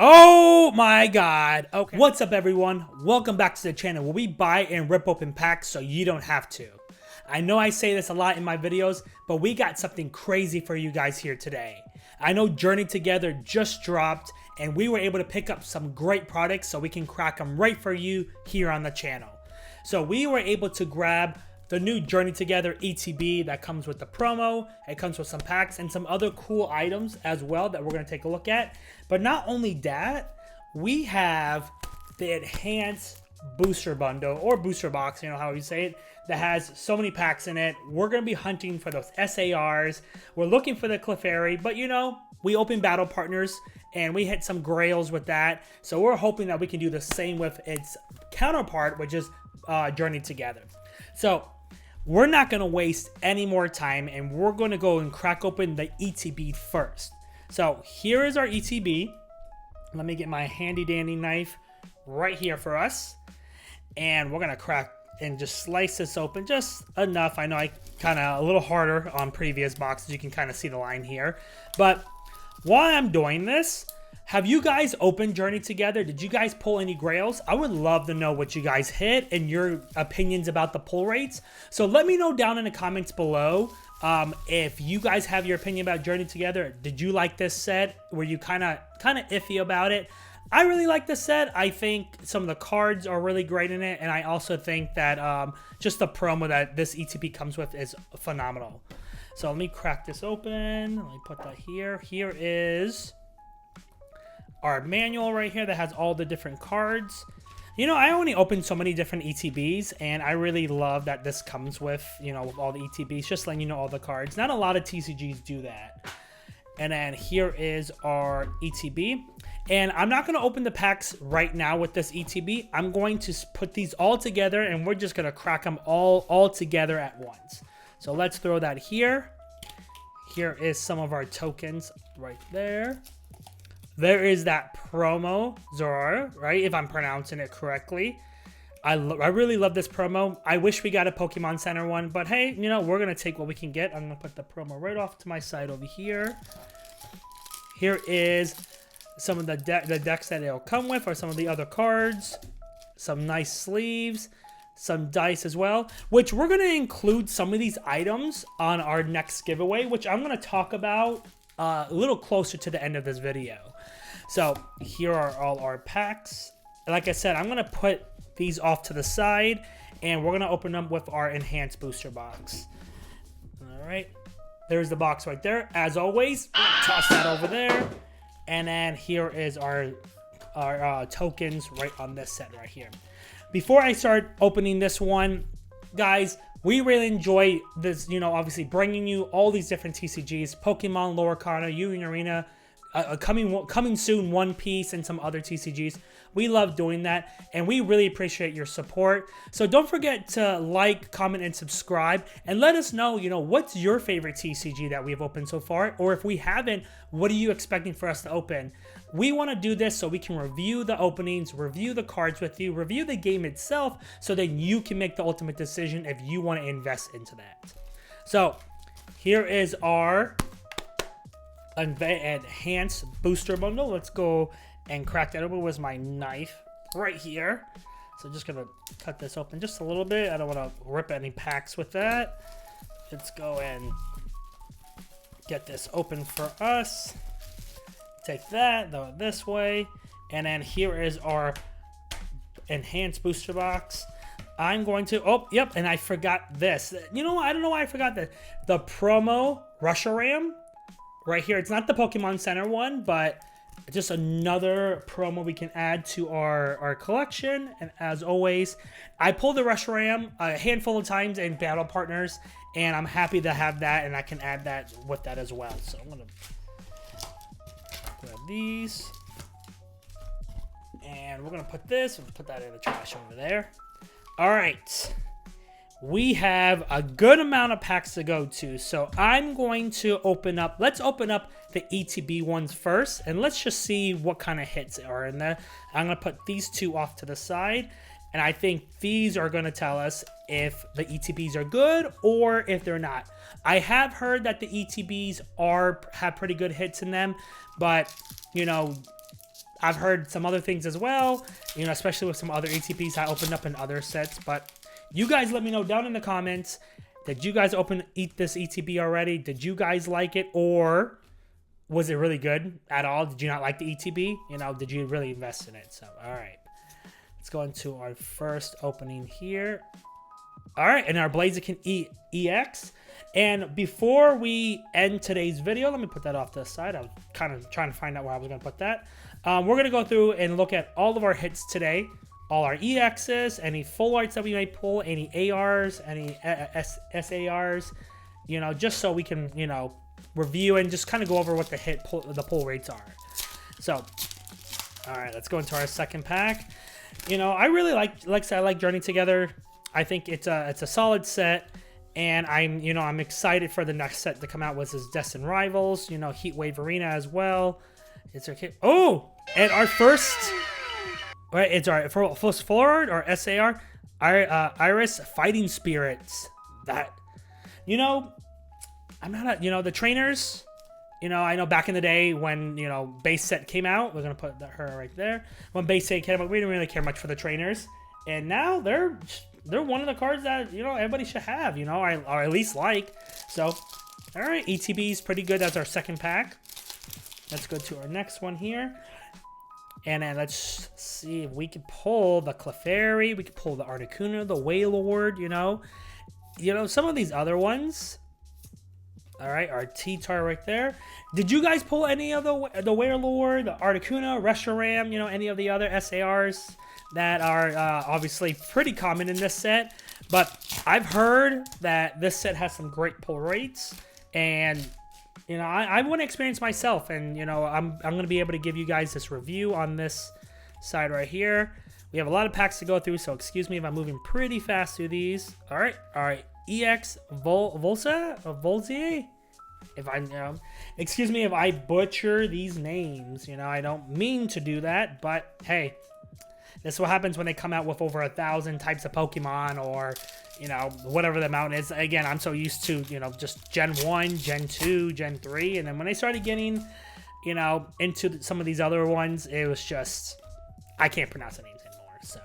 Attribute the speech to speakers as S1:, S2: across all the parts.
S1: Oh my god. Okay. What's up, everyone? Welcome back to the channel where we buy and rip open packs so you don't have to. I know I say this a lot in my videos, but we got something crazy for you guys here today. I know Journey Together just dropped and we were able to pick up some great products so we can crack them right for you here on the channel. So we were able to grab the new Journey Together ETB that comes with the promo. It comes with some packs and some other cool items as well that we're going to take a look at. But not only that, we have the enhanced booster bundle or booster box, you know how you say it, that has so many packs in it. We're going to be hunting for those SARs. We're looking for the Clefairy, but you know, we open battle partners and we hit some grails with that. So we're hoping that we can do the same with its counterpart, which is Journey Together. So we're not going to waste any more time and we're going to go and crack open the ETB first. So here is our ETB. Let me get my handy dandy knife right here for us. And we're going to crack and just slice this open just enough. I know I kind of a little harder on previous boxes. You can kind of see the line here. But while I'm doing this, have you guys opened Journey Together? Did you guys pull any grails? I would love to know what you guys hit and your opinions about the pull rates. So let me know down in the comments below if you guys have your opinion about Journey Together. Did you like this set? Were you kind of iffy about it? I really like this set. I think some of the cards are really great in it, and I also think that just the promo that this ETB comes with is phenomenal. So let me crack this open. Let me put that here. Here is our manual right here that has all the different cards. You know, I only opened so many different ETBs, and I really love that this comes with, you know, with all the ETBs, just letting you know all the cards. Not a lot of TCGs do that. And then here is our ETB. And I'm not going to open the packs right now with this ETB. I'm going to put these all together, and we're just going to crack them all together at once. So let's throw that here. Here is some of our tokens right there. There is that promo Zora, right? If I'm pronouncing it correctly. I really love this promo. I wish we got a Pokemon Center one, but hey, you know, we're going to take what we can get. I'm going to put the promo right off to my side over here. Here is some of the decks that it'll come with, or some of the other cards. Some nice sleeves. Some dice as well, which we're going to include some of these items on our next giveaway, which I'm going to talk about a little closer to the end of this video. So here are all our packs. Like I said, I'm going to put these off to the side, and we're going to open them with our enhanced booster box. All right, there's the box right there. As always, toss that over there. And then here is our tokens right on this set right here. Before I start opening this one, guys, we really enjoy this, you know, obviously bringing you all these different TCGs, Pokemon, Lore Arcana, Yu Arena, coming soon, One Piece, and some other TCGs. We love doing that, and we really appreciate your support. So don't forget to like, comment, and subscribe, and let us know, you know, what's your favorite TCG that we've opened so far, or if we haven't, what are you expecting for us to open? We want to do this so we can review the openings, review the cards with you, review the game itself, so that you can make the ultimate decision if you want to invest into that. So here is our enhanced booster bundle. Let's go and crack that open with my knife right here. So just gonna cut this open just a little bit. I don't want to rip any packs with that. Let's go and get this open for us. Take that, throw it this way, and then here is our enhanced booster box. I'm going to, oh, yep, and I forgot this. You know what? I don't know why I forgot that. The promo Rusharam right here. It's not the Pokemon Center one, but just another promo we can add to our collection. And as always, I pulled the Rusharam a handful of times in battle partners, and I'm happy to have that, and I can add that with that as well. So I'm going to grab these, and we're going to put this, and put that in the trash over there. All right. We have a good amount of packs to go to, so I'm going to open up. Let's open up the ETB ones first, and let's just see what kind of hits are in there. I'm going to put these two off to the side, and I think these are going to tell us if the ETBs are good or if they're not. I have heard that the ETBs have pretty good hits in them, but, you know, I've heard some other things as well, you know, especially with some other ETPs I opened up in other sets. But you guys let me know down in the comments, did you guys eat this ETB already? Did you guys like it, or was it really good at all? Did you not like the ETB? You know, did you really invest in it? So, all right. Let's go into our first opening here. All right, and our Blaziken EX. And before we end today's video, let me put that off to the side. I was kind of trying to find out where I was going to put that. We're going to go through and look at all of our hits today. All our EXs, any full arts that we may pull, any ARs, any SARs, you know, just so we can, you know, review and just kind of go over what the pull rates are. So, all right, let's go into our second pack. You know, I really like Journey Together. I think it's a solid set, and I'm excited for the next set to come out, which is Destined Rivals. You know, Heat Wave Arena as well. It's okay. Oh, and our first. Right, it's our first full art or SAR, Iris Fighting Spirits. That, you know, I'm not the trainers. You know, I know back in the day when, you know, base set came out, we're gonna put her right there. When base set came out, we didn't really care much for the trainers, and now they're one of the cards that, you know, everybody should have. You know, or at least like. So, all right, ETB is pretty good. That's our second pack. Let's go to our next one here. And then let's see if we can pull the Clefairy, we can pull the Articuno, the Wailord, you know, some of these other ones. All right, our T-Tar right there. Did you guys pull any of the Wailord, the Articuno, Reshiram, you know, any of the other SARs that are obviously pretty common in this set? But I've heard that this set has some great pull rates, and you know, I want to experience myself, and you know, I'm going to be able to give you guys this review on this side right here. We have a lot of packs to go through, so excuse me if I'm moving pretty fast through these. All right, EX Volzie. Excuse me if I butcher these names. You know, I don't mean to do that, but hey, this is what happens when they come out with over 1,000 types of Pokemon, or you know, whatever the amount is. Again, I'm so used to, you know, just Gen 1, Gen 2, Gen 3. And then when I started getting, you know, into some of these other ones, it was just, I can't pronounce the names anymore. So,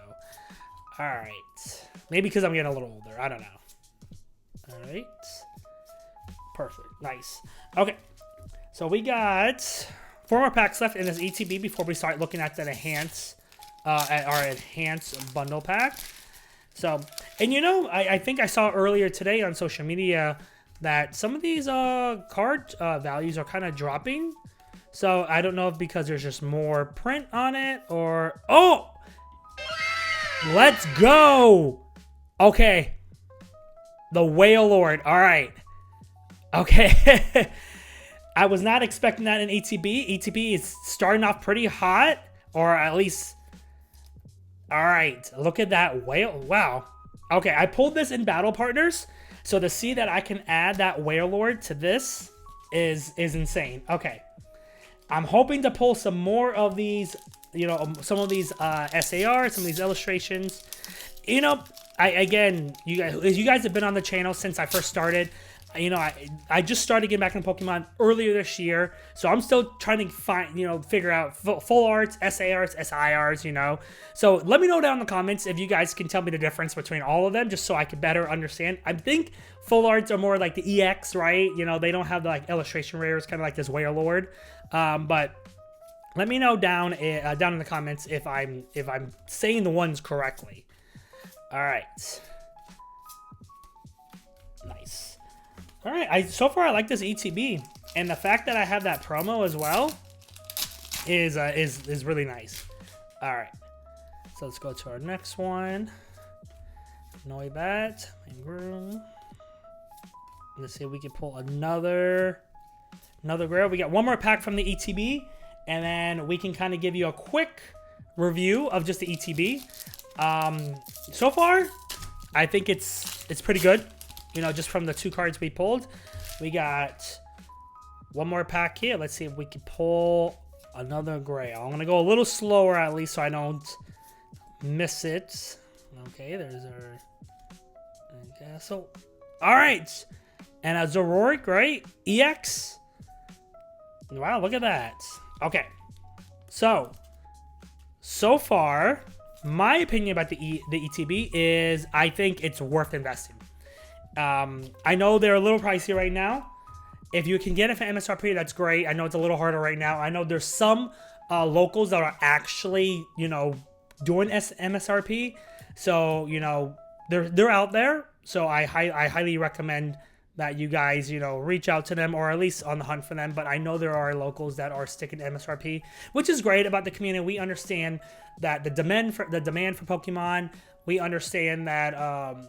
S1: all right. Maybe because I'm getting a little older. I don't know. All right. Perfect. Nice. Okay. So we got 4 more packs left in this ETB before we start looking at the our enhanced bundle pack. So, and you know, I think I saw earlier today on social media that some of these card values are kind of dropping. So I don't know if because there's just more print on it, or oh, let's go. Okay, the Wailord. All right. Okay. I was not expecting that in ETB. ETB is starting off pretty hot, or at least. All right, look at that whale. Wow. Okay, I pulled this in Battle Partners, so to see that I can add that Wailord to this is insane. Okay, I'm hoping to pull some more of these, you know, some of these SARs, some of these illustrations. You know, again, you guys have been on the channel since I first started. You know, I just started getting back into Pokemon earlier this year, so I'm still trying to figure out full arts, SARs, SIRs, you know. So let me know down in the comments if you guys can tell me the difference between all of them, just so I can better understand. I think full arts are more like the EX, right? You know, they don't have the like illustration rares, kind of like this Wailord. But let me know down in the comments if I'm saying the ones correctly. All right. Nice. All right, so far I like this ETB, and the fact that I have that promo as well is really nice. All right, so let's go to our next one. Noibat, let's see if we can pull another grail. We got one more pack from the ETB, and then we can kind of give you a quick review of just the ETB. So far, I think it's pretty good. You know, just from the 2 cards we pulled. We got one more pack here. Let's see if we can pull another Grail. I'm going to go a little slower at least so I don't miss it. Okay, there's our Castle. All right. And a Zoroark, right? EX. Wow, look at that. Okay. So, so far, my opinion about the ETB is I think it's worth investing. I know they're a little pricey right now. If you can get it for MSRP, that's great. I know it's a little harder right now. I know there's some locals that are actually, you know, doing MSRP. So, you know, they're out there. So I highly recommend that you guys, you know, reach out to them or at least on the hunt for them. But I know there are locals that are sticking to MSRP, which is great about the community. We understand that the demand for Pokemon. We understand that,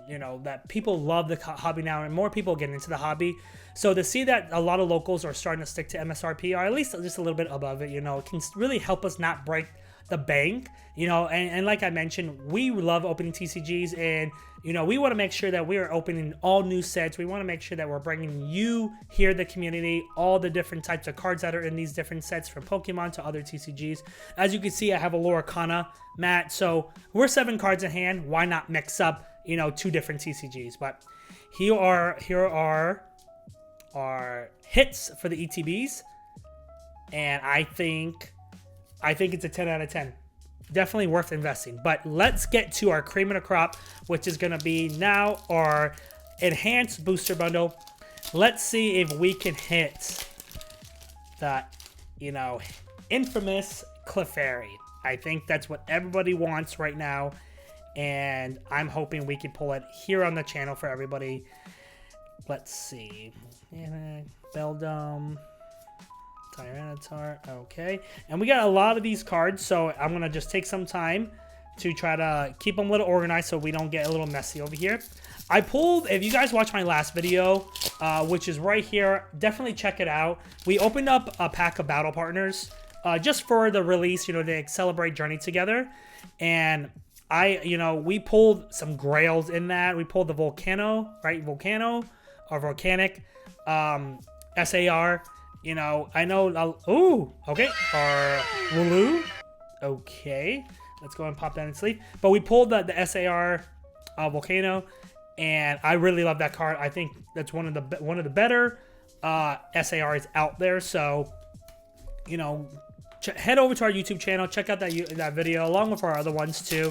S1: you know, that people love the hobby now and more people get into the hobby. So to see that a lot of locals are starting to stick to MSRP or at least just a little bit above it, you know, it can really help us not break the bank, you know, and like I mentioned, we love opening TCGs and, you know, we want to make sure that we are opening all new sets. We want to make sure that we're bringing you here, the community, all the different types of cards that are in these different sets from Pokemon to other TCGs. As you can see, I have a Loricana mat, so we're 7 cards in hand. Why not mix up, you know, 2 different TCGs? But here are our hits for the ETBs, and I think it's a 10 out of 10. Definitely worth investing. But let's get to our cream of the crop, which is going to be now our enhanced booster bundle. Let's see if we can hit the, you know, infamous Clefairy. I think that's what everybody wants right now, and I'm hoping we can pull it here on the channel for everybody. Let's see. Beldum. Tyranitar, okay. And we got a lot of these cards, so I'm going to just take some time to try to keep them a little organized so we don't get a little messy over here. I pulled, if you guys watched my last video, which is right here, definitely check it out. We opened up a pack of battle partners just for the release, you know, to celebrate Journey Together. And you know, we pulled some grails in that. We pulled the Volcano, right? Volcano or Volcanic SAR. You know, I know, ooh, okay, our Wooloo, okay, let's go and pop that in sleep. But we pulled the SAR Volcano, and I really love that card. I think that's one of the better SARs out there. So, you know, head over to our YouTube channel, check out that video along with our other ones too.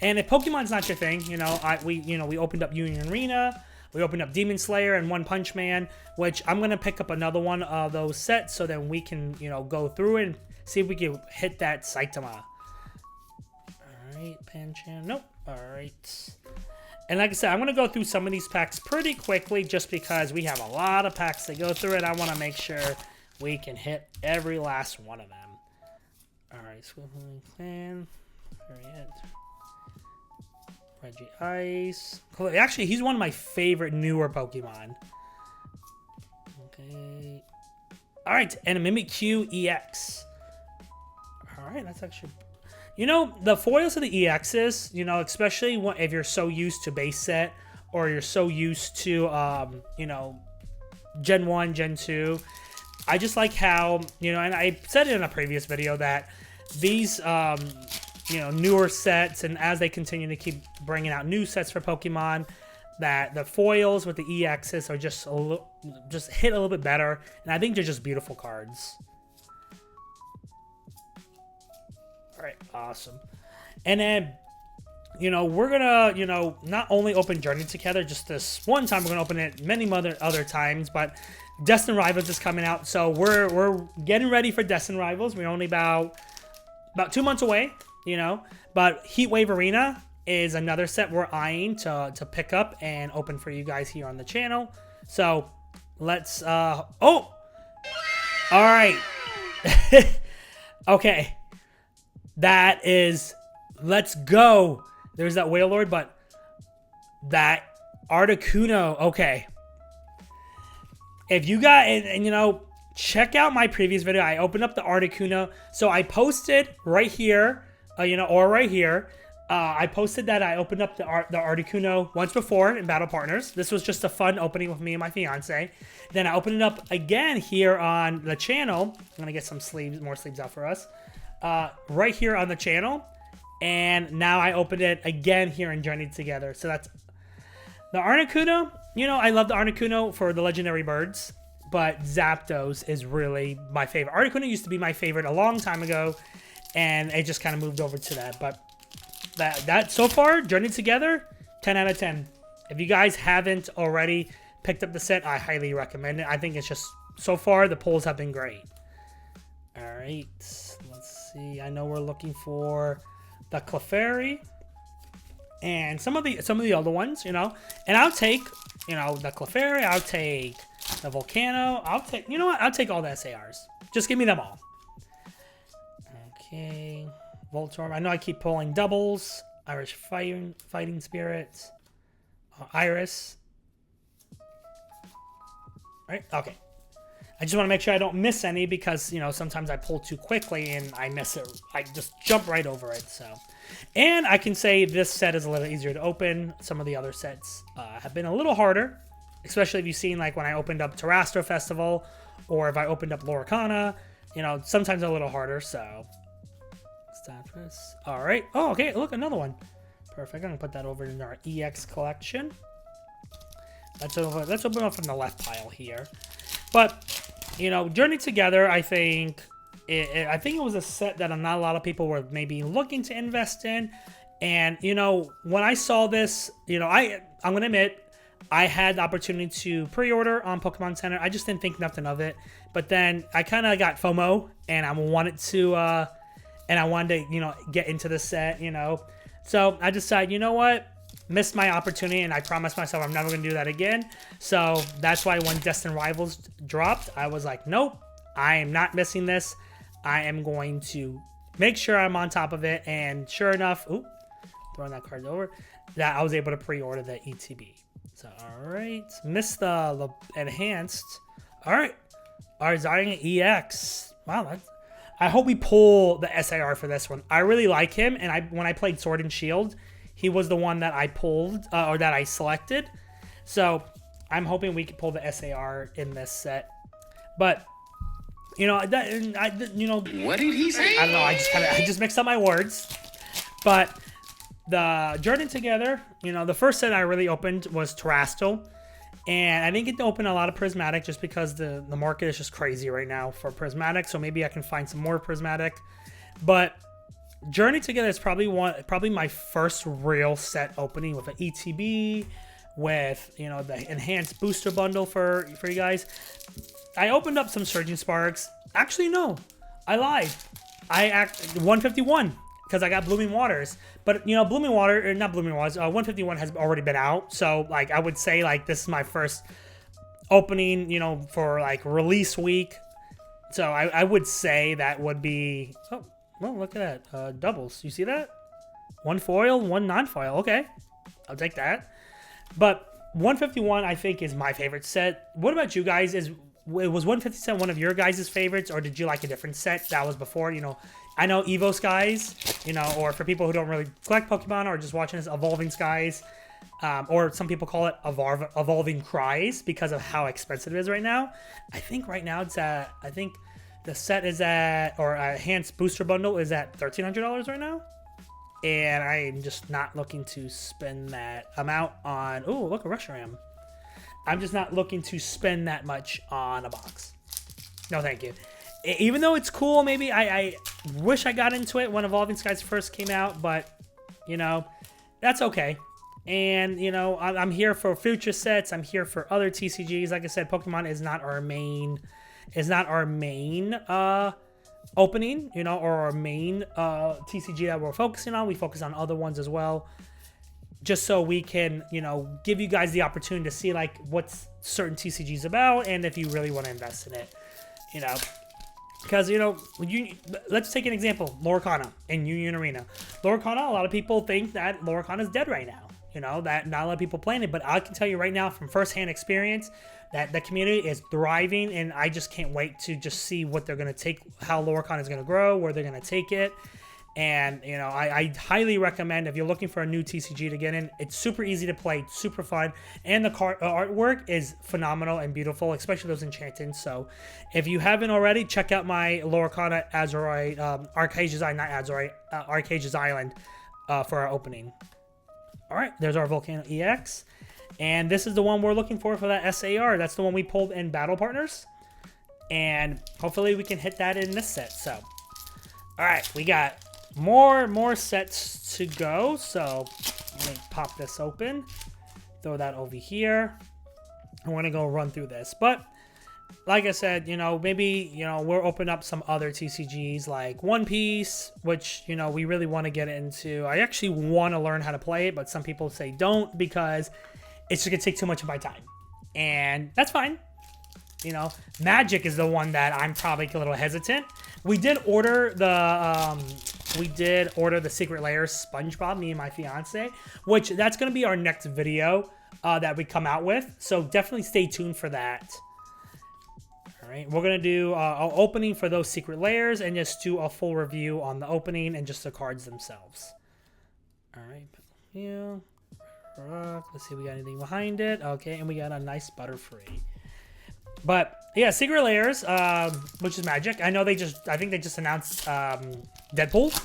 S1: And if Pokemon's not your thing, you know, we opened up Union Arena. We opened up Demon Slayer and One Punch Man, which I'm going to pick up another one of those sets so then we can, you know, go through it and see if we can hit that Saitama. Alright, Pancham. Nope. Alright. And like I said, I'm going to go through some of these packs pretty quickly just because we have a lot of packs to go through and I want to make sure we can hit every last one of them. Alright, Swiftling Clan. Alright. Reggie Ice. Actually, he's one of my favorite newer Pokemon. Okay. Alright, and a Mimikyu EX. Alright, that's actually... You know, the foils of the EXs, you know, especially if you're so used to base set or you're so used to, you know, Gen 1, Gen 2. I just like how, you know, and I said it in a previous video that these... you know, newer sets, and as they continue to keep bringing out new sets for Pokemon, that the foils with the EXs are just hit a little bit better, and I think they're just beautiful cards. All right, awesome. And then, you know, we're gonna, you know, not only open Journey Together just this one time, we're gonna open it many other times, but Destined Rivals is coming out, so we're getting ready for Destined Rivals. We're only about 2 months away. You know, but Heatwave Arena is another set we're eyeing to pick up and open for you guys here on the channel. So let's oh, all right. Okay, that is, let's go. There's that Wailord, but that Articuno. Okay, if you got and you know, check out my previous video. I opened up the Articuno, so I posted right here. You know, or right here, I posted that I opened up the Articuno once before in Battle Partners. This was just a fun opening with me and my fiance. Then I opened it up again here on the channel. I'm gonna get some sleeves, more sleeves out for us. Right here on the channel, and now I opened it again here in Journey Together. So that's the Articuno. You know, I love the Articuno for the legendary birds, but Zapdos is really my favorite. Articuno used to be my favorite a long time ago. and it just kind of moved over to that. But that so far, Journey Together, 10 out of 10. If you guys haven't already picked up the set, I highly recommend it. I think it's just, so far, the pulls have been great. All right, let's see. I know we're looking for the Clefairy and some of the other ones, you know. And I'll take, you know, the Clefairy. I'll take the Volcano. I'll take, you know what? I'll take all the SARs. Just give me them all. Okay, Voltorb. I know I keep pulling doubles. Irish Fighting Spirit. Iris. Right? Okay. I just want to make sure I don't miss any because, you know, sometimes I pull too quickly and I miss it. I just jump right over it, so. And I can say this set is a little easier to open. Some of the other sets have been a little harder, especially if you've seen, like, when I opened up Terrastra Festival or if I opened up Loricana. You know, sometimes a little harder, so. Stop this. All right. Oh, okay. Look, another one. Perfect. I'm going to put that over in our EX collection. Let's open up from the left pile here. But, you know, Journey Together, I think it was a set that not a lot of people were maybe looking to invest in. And, you know, when I saw this, you know, I'm going to admit, I had the opportunity to pre-order on Pokemon Center. I just didn't think nothing of it. But then I kind of got FOMO, and I wanted to, you know, get into the set, you know. So I decided, you know what? Missed my opportunity, and I promised myself I'm never going to do that again. So that's why when Destined Rivals dropped, I was like, nope, I am not missing this. I am going to make sure I'm on top of it. And sure enough, throwing that card over, that I was able to pre-order the ETB. So, all right. Missed the enhanced. All right. Arzarian EX. Wow, I hope we pull the SAR for this one. I really like him, and when I played Sword and Shield, he was the one that I pulled, or that I selected. So I'm hoping we can pull the SAR in this set. But, you know, you know, what did he say? I don't know. I just mixed up my words. But the Journey Together, you know, the first set I really opened was Terrastal. And I didn't get to open a lot of Prismatic just because the market is just crazy right now for Prismatic. So maybe I can find some more Prismatic. But Journey Together is probably my first real set opening with an ETB, with, you know, the enhanced booster bundle for you guys. I opened up some Surging Sparks. Actually, no, I lied. 151 because I got Blooming Waters. But, you know, Blooming Water, or not Blooming Waters, 151 has already been out. So, like, I would say, like, this is my first opening, you know, for, like, release week. So I would say that would be, oh, well, look at that. Doubles. You see that? One foil, one non-foil. Okay. I'll take that. But 151, I think, is my favorite set. What about you guys? Was 157 one of your guys' favorites, or did you like a different set that was before? You know, I know Evo Skies, you know, or for people who don't really collect Pokemon or just watching this, Evolving Skies, or some people call it Evolving Cries because of how expensive it is right now. I think right now it's at, I think the set is at, or a enhanced booster bundle is at $1,300 right now. And I'm just not looking to spend that amount on, oh, look, a Reshiram. I'm just not looking to spend that much on a box. No, thank you. Even though it's cool, maybe I wish I got into it when Evolving Skies first came out, but, you know, that's okay. And, you know, I'm here for future sets. I'm here for other TCGs. Like I said, Pokemon is not our main, opening, you know, or our main TCG that we're focusing on. We focus on other ones as well, just so we can, you know, give you guys the opportunity to see, like, what's certain TCGs about, and if you really want to invest in it, you know. Because, you know, let's take an example, Loricana and Union Arena. Loricana, a lot of people think that Loricana is dead right now, you know, that not a lot of people playing it, but I can tell you right now from firsthand experience that the community is thriving, and I just can't wait to just see what they're going to take, how Loricana is going to grow, where they're going to take it. And, you know, I highly recommend, if you're looking for a new TCG to get in, it's super easy to play, super fun, and the artwork is phenomenal and beautiful, especially those enchantments. So if you haven't already, check out my Loricana Azurite, Arcasia's Island, not Azurite, Arcasia's Island for our opening. All right, there's our Volcano EX. And this is the one we're looking for that SAR. That's the one we pulled in Battle Partners. And hopefully we can hit that in this set. So, All right, we got more sets to go. So let me pop this open, throw that over here. I want to go run through this, but like I said, you know, maybe, you know, we'll open up some other TCGs like One Piece, which, you know, we really want to get into. I actually want to learn how to play it, but some people say don't because it's just going to take too much of my time. And that's fine. You know, Magic is the one that I'm probably a little hesitant. We did order the Secret Layers SpongeBob, me and my fiance, which that's going to be our next video that we come out with. So definitely stay tuned for that. All right, we're going to do an opening for those Secret Layers and just do a full review on the opening and just the cards themselves. All right, yeah. Let's see if we got anything behind it. Okay, and we got a nice Butterfree. But yeah, Secret Layers, which is Magic. I know I think they just announced Deadpool,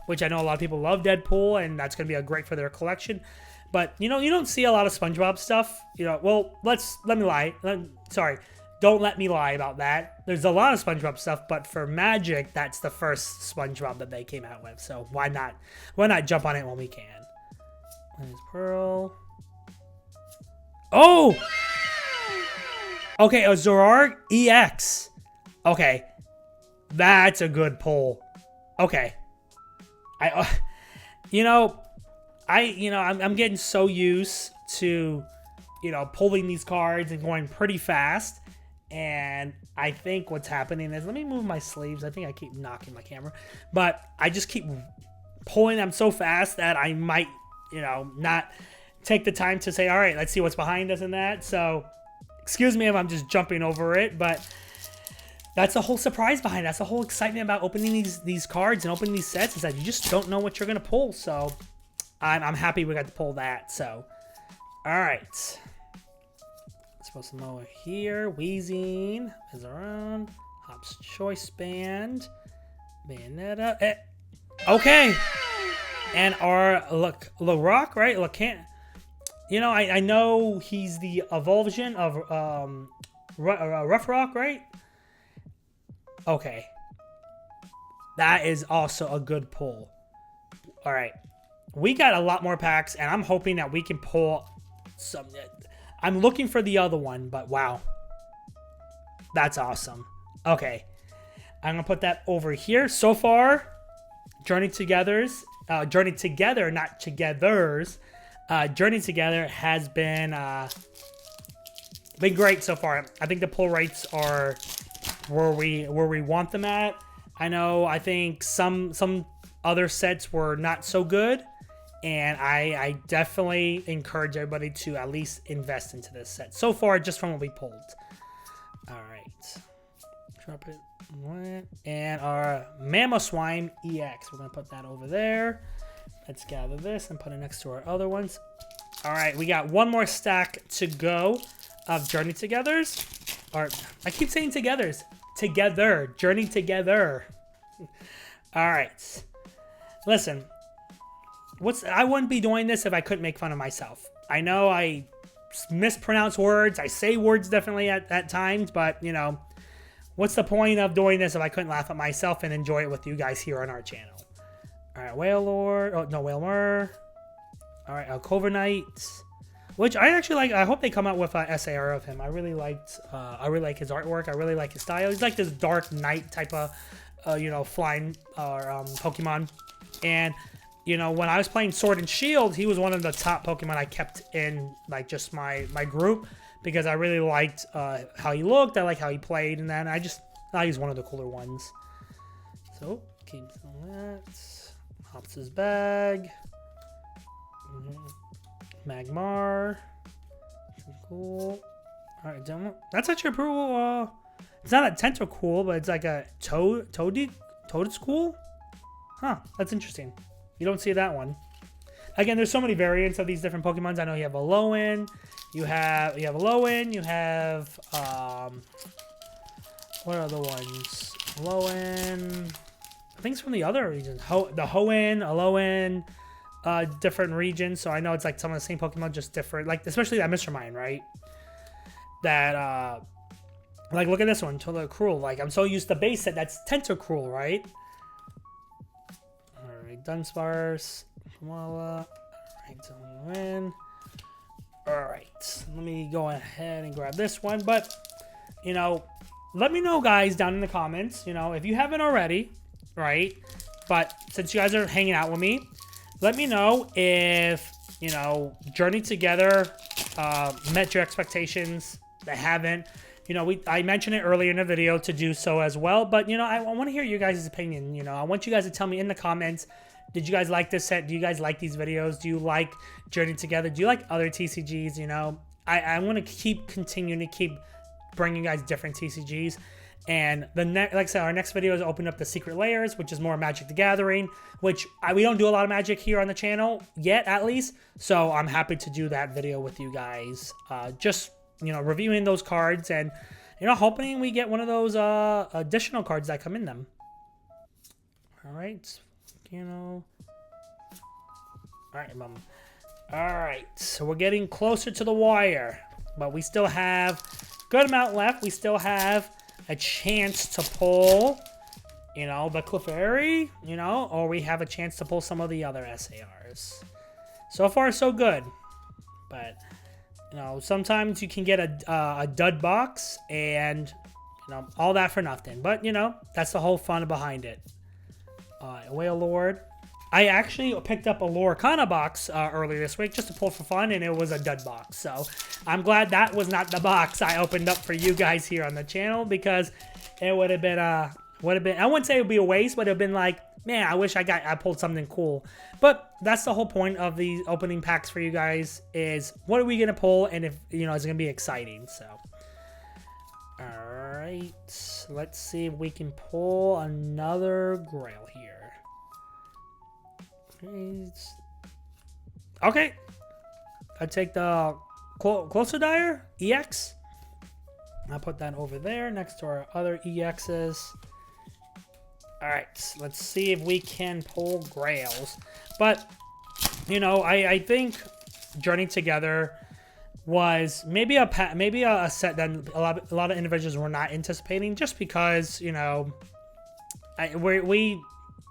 S1: which I know a lot of people love Deadpool, and that's going to be great for their collection. But, you know, you don't see a lot of SpongeBob stuff. You know, well, let me lie. Sorry, don't let me lie about that. There's a lot of SpongeBob stuff, but for Magic, that's the first SpongeBob that they came out with. So why not jump on it when we can? There's Pearl. Oh! Okay, a Zoroark EX. Okay. That's a good pull. Okay. I'm getting so used to, you know, pulling these cards and going pretty fast. And I think what's happening is, let me move my sleeves. I think I keep knocking my camera. But I just keep pulling them so fast that I might, you know, not take the time to say, all right, let's see what's behind us and that. So excuse me if I'm just jumping over it, but that's the whole surprise behind it. That's the whole excitement about opening these cards and opening these sets, is that you just don't know what you're going to pull. So I'm happy we got to pull that. So, all right. Supposed to know here. Weezing is around. Hop's Choice Band. Bayonetta. Okay. And our Larock, right? You know, I know he's the evolution of Rough Rock, right? Okay. That is also a good pull. All right. We got a lot more packs, and I'm hoping that we can pull some. I'm looking for the other one, but wow. That's awesome. Okay. I'm going to put that over here. So far, Journey Together, not Togethers. Journey Together has been great so far. I think the pull rates are where we want them at. I think some other sets were not so good, and I definitely encourage everybody to at least invest into this set so far, just from what we pulled. All right, drop it. And our Mamoswine EX, we're gonna put that over there. Let's gather this and put it next to our other ones. All right, we got one more stack to go of Journey Togethers. Or I keep saying Togethers. Together. Journey Together. All right. Listen, I wouldn't be doing this if I couldn't make fun of myself. I know I mispronounce words. I say words definitely at times, but, you know, what's the point of doing this if I couldn't laugh at myself and enjoy it with you guys here on our channel? All right, Whale Lord. Oh, no, Whalmer. All right, Cover Knight, which I actually like. I hope they come out with an SAR of him. I really like his artwork. I really like his style. He's like this dark knight type of, you know, flying Pokemon. And, you know, when I was playing Sword and Shield, he was one of the top Pokemon I kept in, like, just my group, because I really liked how he looked. I like how he played, and then I thought he's one of the cooler ones. So, keep that. Hops his bag. Magmar. Cool. Alright, that's actually a pretty it's not a Tentacool, but it's like a Toadstool? Huh, that's interesting. You don't see that one. Again, there's so many variants of these different Pokemons. I know you have Alolan, you have Alolan, you have what are the ones? Alolan, I think it's from the other regions. The Hoenn, Alolan, different regions. So I know it's like some of the same Pokemon, just different. Like, especially that Mr. Mime, right? That, like, look at this one, Tentacruel. Like, I'm so used to base set. That's Tentacruel, right? Alright, Dunsparce. Koala. Alright, so we win. Alright, let me go ahead and grab this one. But, you know, let me know, guys, down in the comments, you know, if you haven't already, right? But since you guys are hanging out with me, let me know if, you know, Journey Together met your expectations. They haven't. You know, I mentioned it earlier in the video to do so as well. But, you know, I want to hear you guys' opinion. You know, I want you guys to tell me in the comments, did you guys like this set? Do you guys like these videos? Do you like Journey Together? Do you like other TCGs? You know, I want to continue to keep bringing you guys different TCGs. And like I said, our next video is open up the secret layers, which is more Magic the Gathering, which we don't do a lot of Magic here on the channel yet, at least. So I'm happy to do that video with you guys. Just, you know, reviewing those cards and, you know, hoping we get one of those additional cards that come in them. All right, you know. All right, Mom. All right, so we're getting closer to the wire, but we still have a good amount left. We still have a chance to pull, you know, the Clefairy, you know, or we have a chance to pull some of the other SARs. So far, so good. But, you know, sometimes you can get a dud box and, you know, all that for nothing. But, you know, that's the whole fun behind it. Whale Lord. I actually picked up a Lorcana box earlier this week just to pull for fun, and it was a dud box. So I'm glad that was not the box I opened up for you guys here on the channel, because it would have been I wouldn't say it would be a waste, but it would have been like, man, I wish I pulled something cool. But that's the whole point of these opening packs for you guys, is what are we gonna pull, and if, you know, it's gonna be exciting. So all right, let's see if we can pull another Grail here. Okay, I take the Closer Dire EX. I'll put that over there next to our other EXs. All right, let's see if we can pull Grails. But, you know, I think Journey Together was maybe a set that a lot of individuals were not anticipating, just because, you know,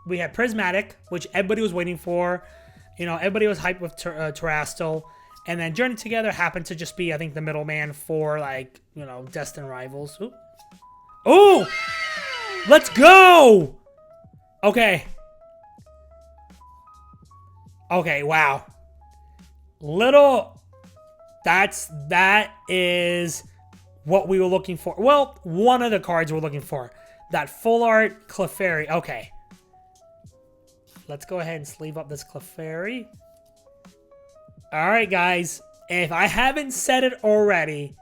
S1: we had Prismatic, which everybody was waiting for. You know, everybody was hyped with Terastal. And then Journey Together happened to just be, I think, the middleman for, like, you know, Destined Rivals. Ooh. Oh! Let's go! Okay. Okay, wow. That is what we were looking for. Well, one of the cards we're looking for. That full art Clefairy. Okay. Let's go ahead and sleeve up this Clefairy. Alright, guys. If I haven't said it already,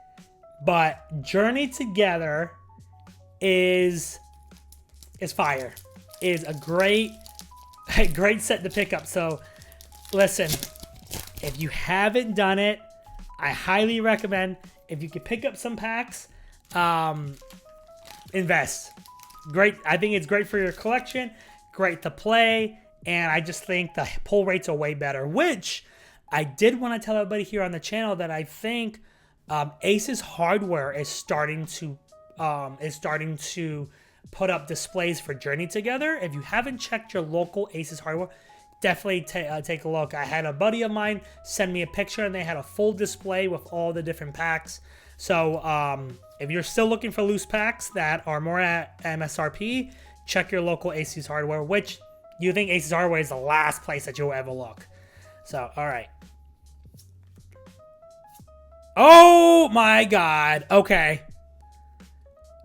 S1: but Journey Together is fire. Is a great set to pick up. So, listen. If you haven't done it, I highly recommend, if you could pick up some packs, invest. Great. I think it's great for your collection. Great to play. And I just think the pull rates are way better, which I did want to tell everybody here on the channel that I think Aces Hardware is starting to put up displays for Journey Together. If you haven't checked your local Aces Hardware, definitely take a look. I had a buddy of mine send me a picture, and they had a full display with all the different packs. So if you're still looking for loose packs that are more at MSRP, check your local Aces Hardware, which you think Aces Hardware is the last place that you'll ever look. So, all right. Oh my God. Okay.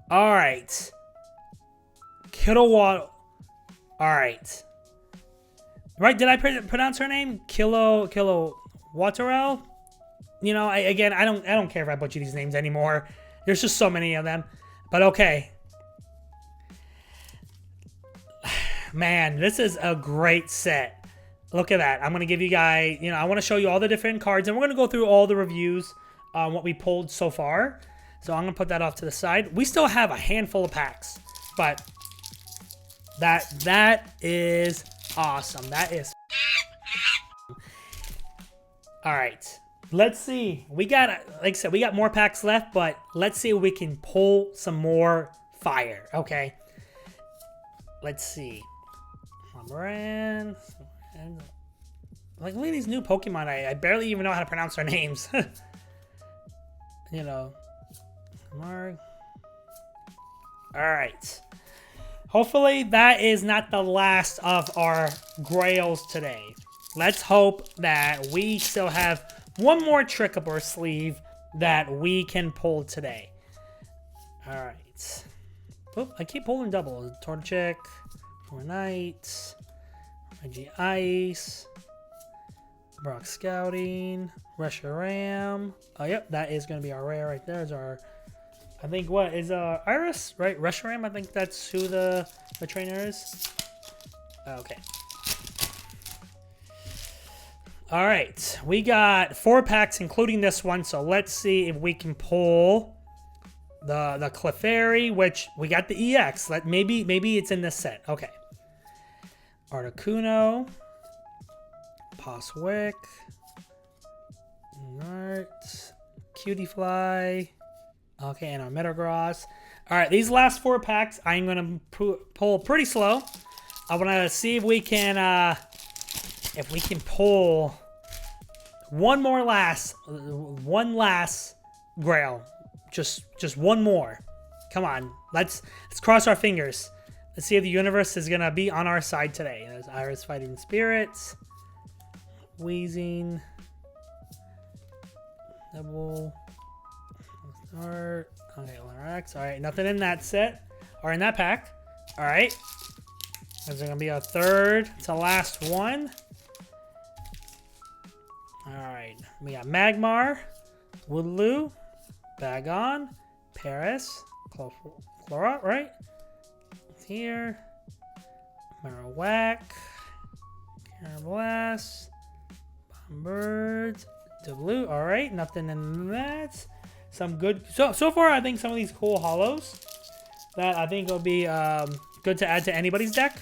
S1: All right. Kilowatt. All right. Right? Did I pronounce her name? Kilowatterell? You know, I don't care if I butcher these names anymore. There's just so many of them. But okay. Man, this is a great set. Look at that. I'm going to give you guys, you know, I want to show you all the different cards, and we're going to go through all the reviews on what we pulled so far. So I'm going to put that off to the side. We still have a handful of packs, but that is awesome. That is. All right. Let's see. We got, like I said, we got more packs left, but let's see if we can pull some more fire. Okay. Let's see. Brand. And like, look at these new Pokemon. I barely even know how to pronounce their names. You know. Mark. Alright. Hopefully that is not the last of our grails today. Let's hope that we still have one more trick up our sleeve that we can pull today. Alright. Oh, I keep pulling double. Torchic, Fortnite, IG Ice, Brock Scouting, Reshiram. Oh, yep, that is going to be our rare right there. Is our, I think, what is Iris, right? Reshiram, I think that's who the trainer is. Okay. All right, we got 4 packs, including this one. So let's see if we can pull the Clefairy, which we got the EX. Maybe it's in this set. Okay. Articuno, Poswick, Nart, Cutiefly. Okay, and our Metagross. All right, these last 4 packs, I'm gonna pull pretty slow. I want to see if we can pull one last grail. Just one more. Come on, let's cross our fingers. Let's see if the universe is gonna be on our side today. There's Iris Fighting Spirits, Wheezing, Double, Start. Okay, Lorax. All right, nothing in that set or in that pack. All right, there's gonna be a third to last one. All right, we got Magmar, Woodloo, Bagon, Paris, Chlora, right? It's here. Marowak, Carablast, Bombird, Deblu. All right, nothing in that. Some good. So far, I think some of these cool holos that I think will be good to add to anybody's deck.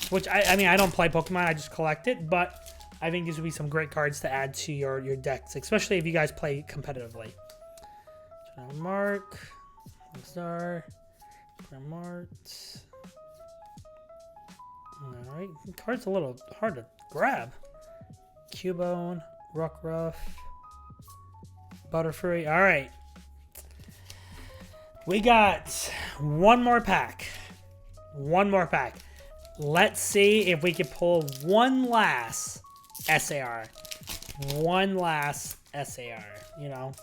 S1: Which I mean, I don't play Pokemon, I just collect it, but I think these would be some great cards to add to your decks, especially if you guys play competitively. Mark, Star, Mart. Alright, card's a little hard to grab. Cubone, Rockruff, Butterfree. Alright. We got one more pack. One more pack. Let's see if we can pull one last SAR. One last SAR, you know.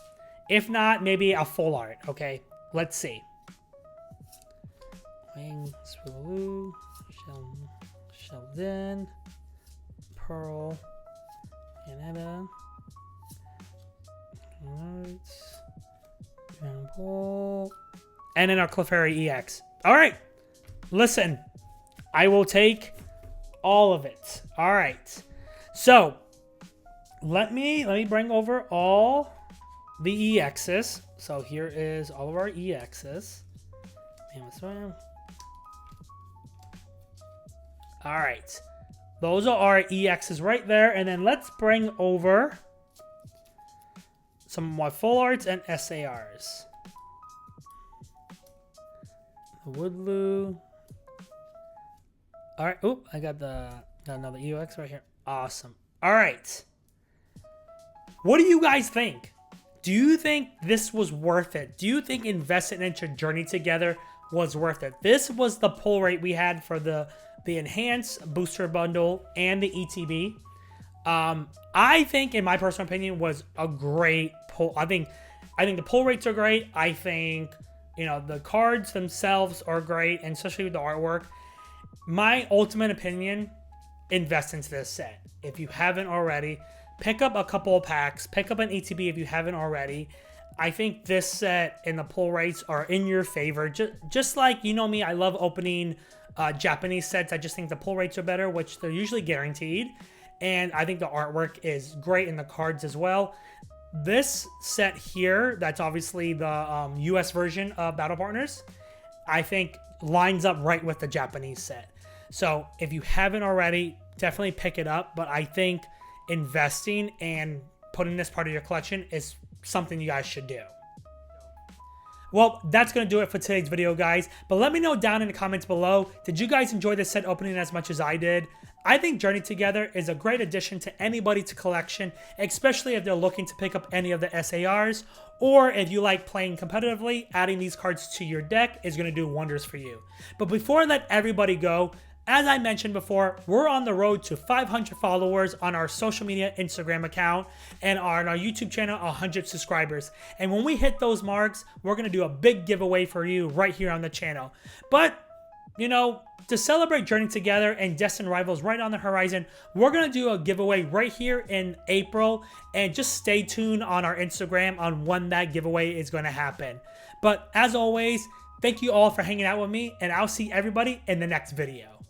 S1: If not, maybe a full art, okay? Let's see. Wing, Swaloo, Sheldon, Pearl, Yanetta. Alright. Pull. And then our Clefairy EX. Alright. Listen. I will take all of it. Alright. So, let me bring over all the EXs. So here is all of our EXs. Alright. Those are our EXs right there. And then let's bring over some more full arts and SARs. The Woodloo. Alright. Oop, I got another EX right here. Awesome. Alright. What do you guys think? Do you think this was worth it? Do you think investing into Journey Together was worth it? This was the pull rate we had for the enhanced booster bundle and the ETB. I think, in my personal opinion, was a great pull. I think the pull rates are great. I think, you know, the cards themselves are great, and especially with the artwork. My ultimate opinion, invest into this set. If you haven't already, pick up a couple of packs. Pick up an ETB if you haven't already. I think this set and the pull rates are in your favor. Just like, you know me, I love opening Japanese sets. I just think the pull rates are better, which they're usually guaranteed. And I think the artwork is great in the cards as well. This set here, that's obviously the US version of Battle Partners, I think lines up right with the Japanese set. So if you haven't already, definitely pick it up. But I think investing and putting this part of your collection is something you guys should do. Well, that's going to do it for today's video, guys. But let me know down in the comments below, did you guys enjoy this set opening as much as I did? I think Journey Together is a great addition to anybody's collection, especially if they're looking to pick up any of the SARs, or if you like playing competitively, adding these cards to your deck is going to do wonders for you. But before I let everybody go, as I mentioned before, we're on the road to 500 followers on our social media Instagram account and on our YouTube channel, 100 subscribers. And when we hit those marks, we're going to do a big giveaway for you right here on the channel. But, you know, to celebrate Journey Together and Destined Rivals right on the horizon, we're going to do a giveaway right here in April. And just stay tuned on our Instagram on when that giveaway is going to happen. But as always, thank you all for hanging out with me, and I'll see everybody in the next video.